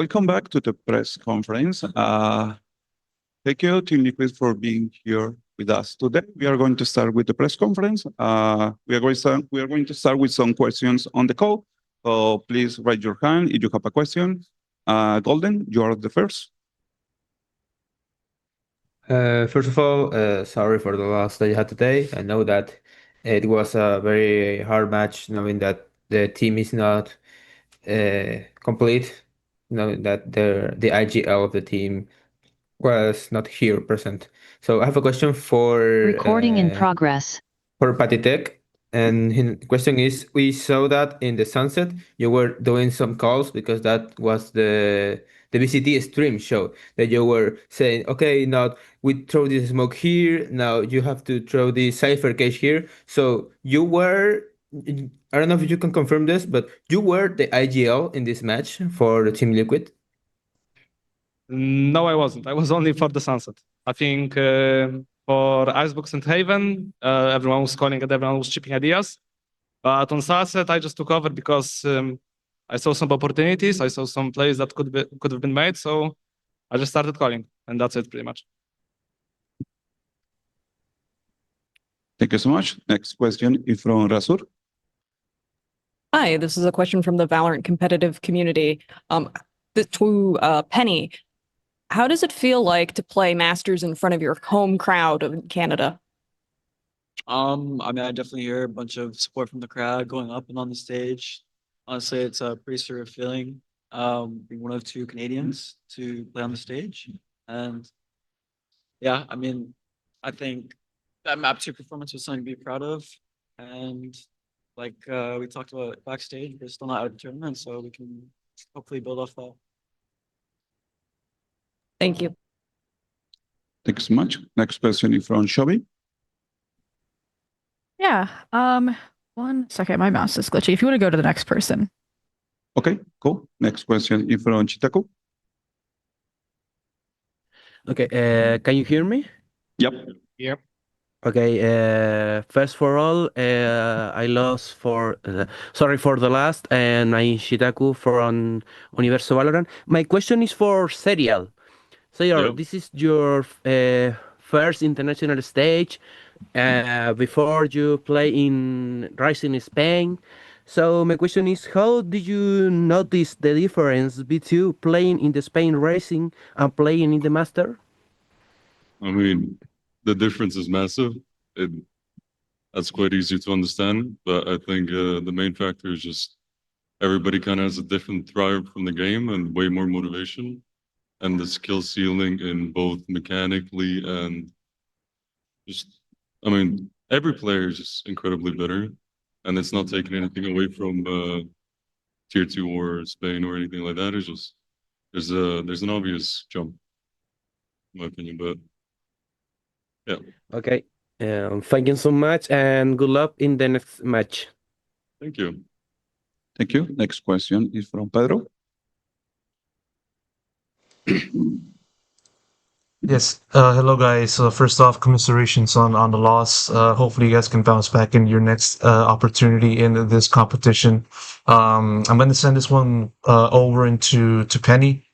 Welcome back to the press conference. Thank you, Team Liquid, for being here with us today. We are going to start with the press conference. We are going to start with some questions on the call. So please raise your hand if you have a question. Golden, you are the first. First of all, sorry for the loss that you had today. I know that it was a very hard match, knowing that the team is not complete, knowing that the IGL of the team was not here present. So I have a question Recording in progress. for Patitech. And his question is, we saw that in the sunset, you were doing some calls because that was the VCT stream show that you were saying, okay, now we throw this smoke here, now you have to throw the cipher cage here. So you were, I don't know if you can confirm this, but you were the IGL in this match for the Team Liquid? No, I wasn't. I was only for the sunset. I think for Icebox and Haven, everyone was calling and everyone was chipping ideas. But on sunset, I just took over because I saw some opportunities. I saw some plays that could have been made. So I just started calling, and that's it pretty much. Thank you so much. Next question is from Rasur. Hi, this is a question from the VALORANT competitive community. To Penny, how does it feel like to play Masters in front of your home crowd in Canada? I mean, I definitely hear a bunch of support from the crowd going up and on the stage. Honestly, it's a pretty surreal feeling. Being one of two Canadians to play on the stage. And yeah, I mean, I think that map 2 performance was something to be proud of. And like we talked about backstage, we're still not out of the tournament, so we can hopefully build off that. Thank you. Thank you so much. Next question is from Shobi. Yeah. 1 second, my mouse is glitchy. If you want to go to the next person. Okay, cool. Next question is from Chitaku. Okay, can you hear me? Yep. Yep. Okay, first for all, I lost sorry for the last, and I'm Shitaku from Universo Valorant. My question is for Seriel. Seriel, Yep. this is your first international stage before you play in Rising Spain. So my question is, how did you notice the difference between playing in the Spain Racing and playing in the Master? I mean, the difference is massive. That's quite easy to understand, but I think the main factor is just everybody kind of has a different drive from the game and way more motivation, and the skill ceiling in both mechanically and just, I mean, every player is just incredibly better, and it's not taking anything away from tier 2 or Spain or anything like that. It's just there's an obvious jump, in my opinion, but yeah. Okay. Thank you so much, and good luck in the next match. Thank you. Thank you. Next question is from Pedro. Yes. Hello, guys. First off, commiserations on the loss. Hopefully, you guys can bounce back in your next opportunity in this competition. I'm going to send this one over to Penny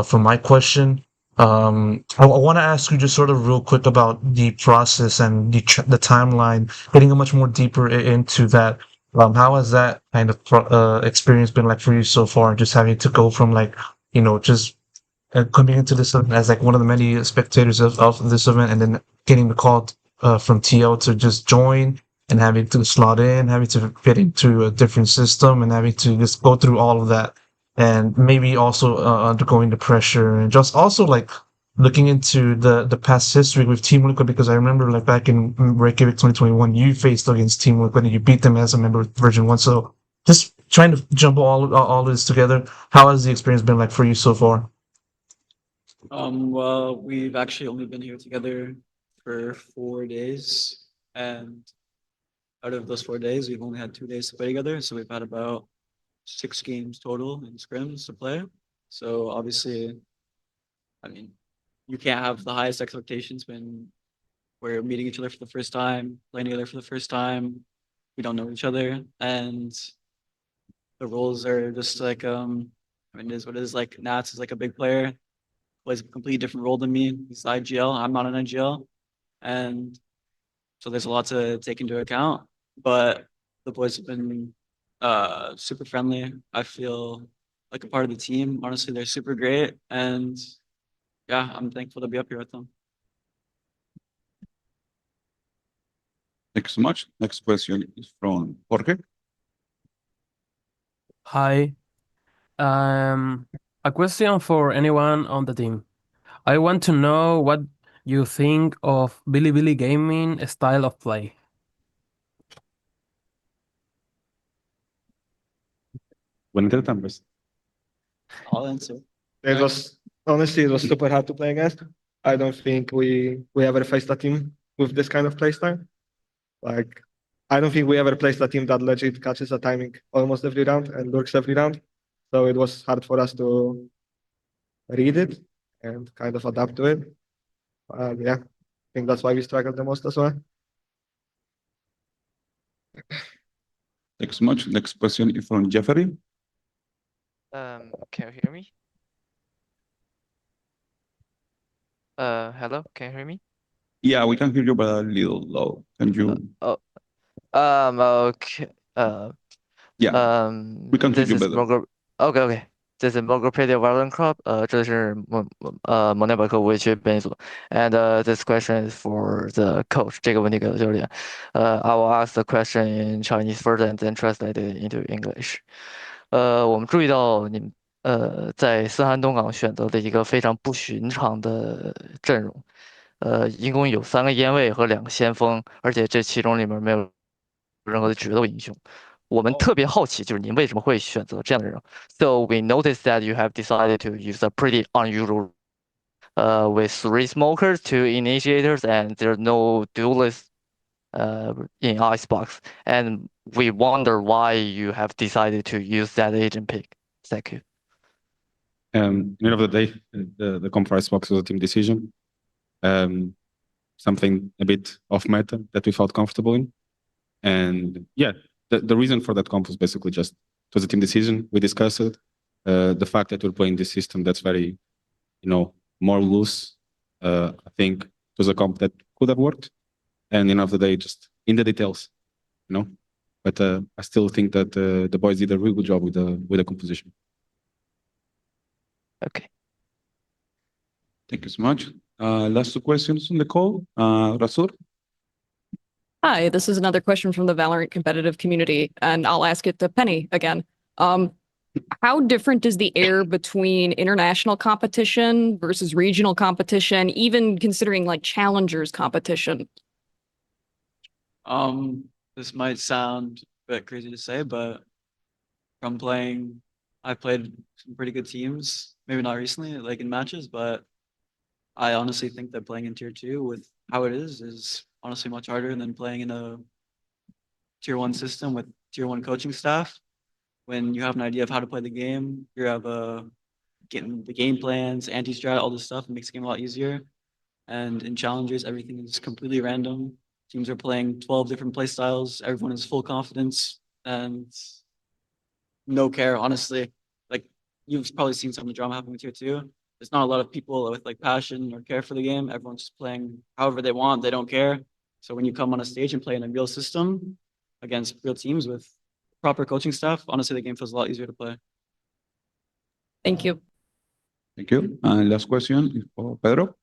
for my question. I want to ask you just sort of real quick about the process and the timeline, getting a much more deeper into that. How has that kind of experience been like for you so far? Just having to go from like, just coming into this event as like one of the many spectators of this event, and then getting the call from TL to just join, and having to slot in, having to fit into a different system, and having to just go through all of that, and maybe also undergoing the pressure, and just also like looking into the past history with Team Liquid, because I remember like back in Reykjavik 2021, you faced against Team Liquid and you beat them as a member of Version 1. So just trying to jump all this together, how has the experience been like for you so far? Well, we've actually only been here together for 4 days, and out of those 4 days, we've only had 2 days to play together. So we've had about 6 games total in scrims to play. So obviously, I mean, you can't have the highest expectations when we're meeting each other for the first time, playing together for the first time. We don't know each other, and the roles are just like kind I mean, it is what it is. Like Nats is like a big player, plays a completely different role than me. He's IGL. I'm not an IGL, and so there's a lot to take into account. But the boys have been super friendly. I feel like a part of the team. Honestly, they're super great, and yeah, I'm thankful to be up here with them. Thank you so much. Next question is from Jorge. Hi. A question for anyone on the team. I want to know what you think of Bilibili Gaming style of play. Buena interés. I'll answer. It was honestly it was super hard to play against. I don't think we ever faced a team with this kind of playstyle. Like I don't think we ever placed a team that legit catches a timing almost every round and works every round. So it was hard for us to read it and kind of adapt to it. Yeah, I think that's why we struggled the most as well. Thanks so much. Next question is from Jeffrey. Can you hear me? Hello, can you hear me? Yeah, we can hear you, but a little low. Can you? Okay. Yeah, we can hear This you is better. Morgan. Okay. 这是 Morgan VALORANT Club，这是蒙内百科围棋编组，and this question is for the coach，这个问题给了教练。I will ask the question in Chinese first and then translate it into English。我们注意到你们在森寒东港选择了一个非常不寻常的阵容，一共有3个烟卫和2个先锋，而且这其中里面没有任何的决斗英雄。我们特别好奇，就是您为什么会选择这样的人？So we noticed that you have decided to use a pretty unusual, with 3 smokers, 2 initiators, and there's no duelists, in Icebox. And we wonder why you have decided to use that agent pick. Thank you. End of the day, the comp for Icebox was a team decision. Something a bit off meta that we felt comfortable in. And yeah, the reason for that comp was basically just, it was a team decision. We discussed it. The fact that we're playing this system that's very, more loose. I think it was a comp that could have worked. And end of the day, just in the details, But I still think that the boys did a really good job with the composition. Okay. Thank you so much. Last 2 questions on the call. Rasur. Hi, this is another question from the Valorant competitive community, and I'll ask it to Penny again. How different is the air between international competition versus regional competition, even considering like challengers competition? This might sound a bit crazy to say, but from playing, I've played some pretty good teams, maybe not recently, like in matches, but I honestly think that playing in tier 2 with how it is honestly much harder than playing in a tier 1 system with tier 1 coaching staff. When you have an idea of how to play the game, you have getting the game plans, anti-strat, all this stuff, it makes the game a lot easier. And in challenges, everything is completely random. Teams are playing 12 different play styles. Everyone has full confidence and no care, honestly. Like you've probably seen some of the drama happening with tier 2. There's not a lot of people with like passion or care for the game. Everyone's just playing however they want. They don't care. So when you come on a stage and play in a real system against real teams with proper coaching staff, honestly, the game feels a lot easier to play. Thank you. Thank you. Last question is for Pedro.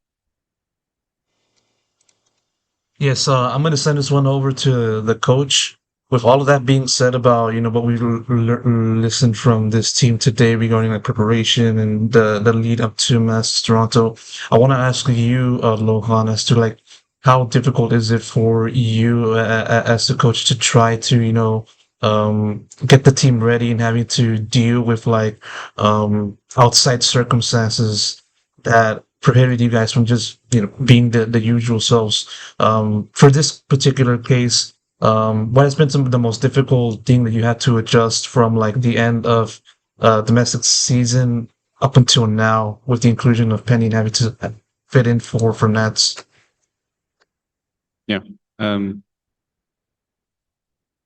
Yes, I'm going to send this one over to the coach. With all of that being said about, what we listened from this team today regarding like preparation and the lead up to Masters Toronto, I want to ask you, Lohan, as to like how difficult is it for you as the coach to try to, get the team ready and having to deal with like outside circumstances that prohibited you guys from just being the usual selves. For this particular case, what has been some of the most difficult thing that you had to adjust from like the end of domestic season up until now with the inclusion of Penny and having to fit in for Nats? Yeah.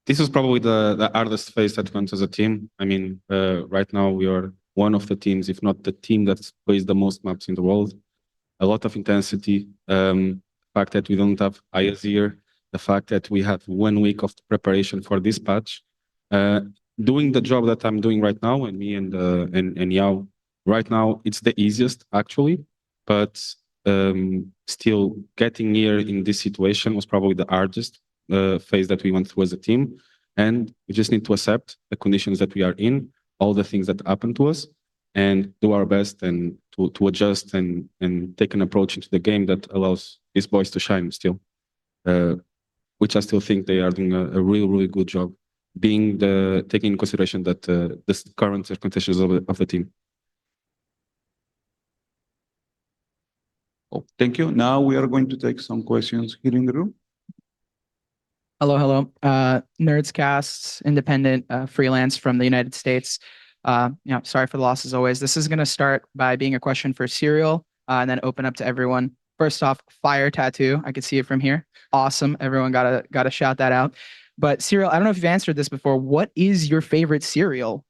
This is probably the hardest phase that went as a team. I mean, right now we are one of the teams, if not the team that plays the most maps in the world. A lot of intensity. Fact that we don't have IS here, the fact that we have 1 week of preparation for this patch. Doing the job that I'm doing right now, and me and Yao, right now it's the easiest actually, but still getting here in this situation was probably the hardest phase that we went through as a team. And we just need to accept the conditions that we are in, all the things that happen to us, and do our best and to adjust and take an approach into the game that allows these boys to shine still, which I still think they are doing a really, really good job, taking into consideration that the current circumstances of the team. Oh, thank you. Now we are going to take some questions here in the room. Hello, hello. Nerdscasts, independent, freelance from the United States. Sorry for the loss as always. This is going to start by being a question for Seriel, and then open up to everyone. First off, fire tattoo. I can see it from here. Awesome. Everyone gotta shout that out. But Seriel, I don't know if you've answered this before. What is your favorite cereal?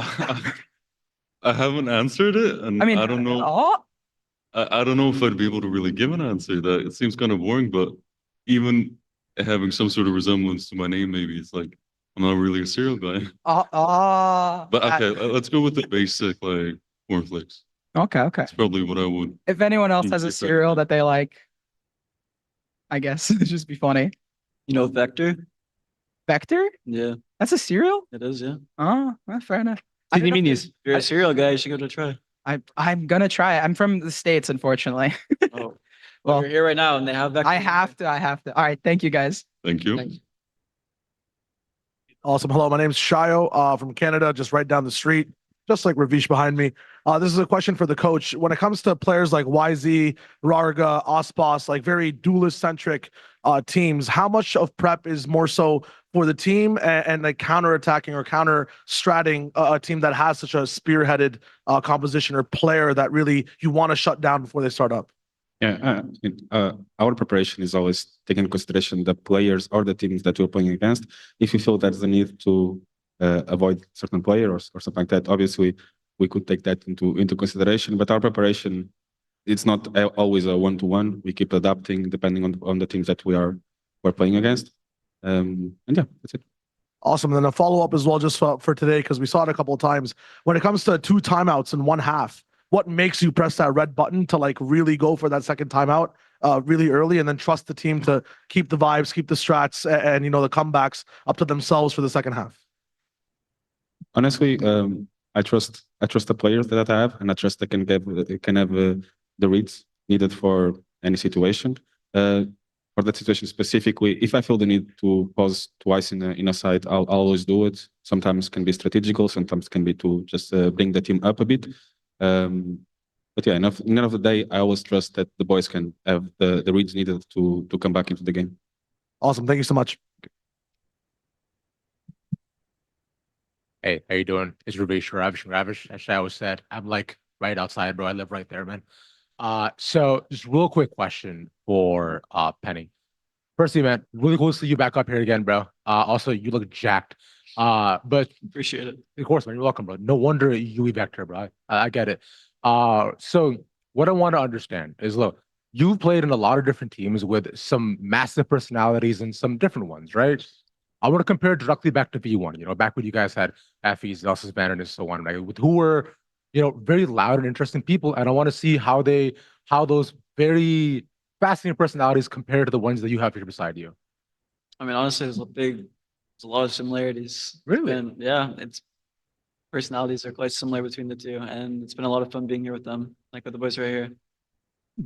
I haven't answered it, and I mean, I don't know. I don't know if I'd be able to really give an answer. That it seems kind of boring, but even having some sort of resemblance to my name, maybe it's like I'm not really a cereal guy. But okay, let's go with the basic like cornflakes. Okay. That's probably what I would. If anyone else has a Exactly. cereal that they like, I guess it'd just be funny. You know, Vector? Vector? Yeah, That's a cereal? it is. Yeah. Oh, well, fair enough. I don't know if If you're a cereal guy, you should give it a try. I'm gonna try it. I'm from the States, unfortunately. Oh, Well, you're here right now, and they have Vector. I have to. All right, thank you guys. Thank you. Awesome. Hello, my name's Shio from Canada, just right down the street, just like Rubish behind me. This is a question for the coach. When it comes to players like YZ, Rarga, Icebox, like very duelist-centric teams, how much of prep is more so for the team and like counter-attacking or counter-stratting a team that has such a spearheaded composition or player that really you want to shut down before they start up? Yeah, our preparation is always taking into consideration the players or the teams that we're playing against. If we feel there's a need to avoid certain player or something like that, obviously we could take that into consideration. But our preparation, it's not always a one-to-one. We keep adapting depending on the teams that we're playing against. And yeah, that's it. Awesome. And then a follow-up as well, just for today, because we saw it a couple of times. When it comes to 2 timeouts in 1 half, what makes you press that red button to like really go for that second timeout really early and then trust the team to keep the vibes, keep the strats and you know, the comebacks up to themselves for the second half? Honestly, I trust the players that I have, and I trust they can have the reads needed for any situation. For that situation specifically, if I feel the need to pause twice in a side, I'll always do it. Sometimes can be strategical, sometimes can be to just bring the team up a bit. But yeah, at the end of the day, I always trust that the boys can have the reads needed to come back into the game. Awesome. Thank you so much. Hey, how you doing? It's Rubish, Ravish. As I always said, I'm like right outside, bro. I live right there, man. So just real quick question for Penny. Firstly, man, really cool to see you back up here again, bro. Also, you look jacked. But appreciate it. Of course, man. You're welcome, bro. No wonder you back here, bro. I get it. So what I want to understand is, look, you've played in a lot of different teams with some massive personalities and some different ones, right? I want to compare directly back to V1, you know, back when you guys had Effie's, Zelsa's Banner, and so on, like, who were, you know, very loud and interesting people. And I want to see how those very fascinating personalities compare to the ones that you have here beside you. I mean, honestly, there's a lot of similarities. Really? And yeah, personalities are quite similar between the two, and it's been a lot of fun being here with them, like with the boys right here.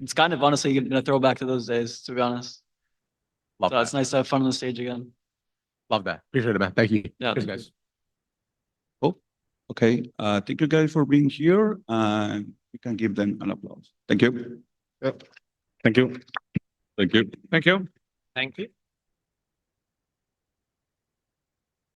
It's kind of honestly gonna throw back to those days, to be honest. Love that. It's nice to have fun on the stage again. Love that. Appreciate it, man. Thank you. Yeah, Cheers, thank guys. Oh, okay. Thank you guys for being here, and we can give them an applause. Thank you. Yep. Thank you. Thank you. Thank you. Thank you.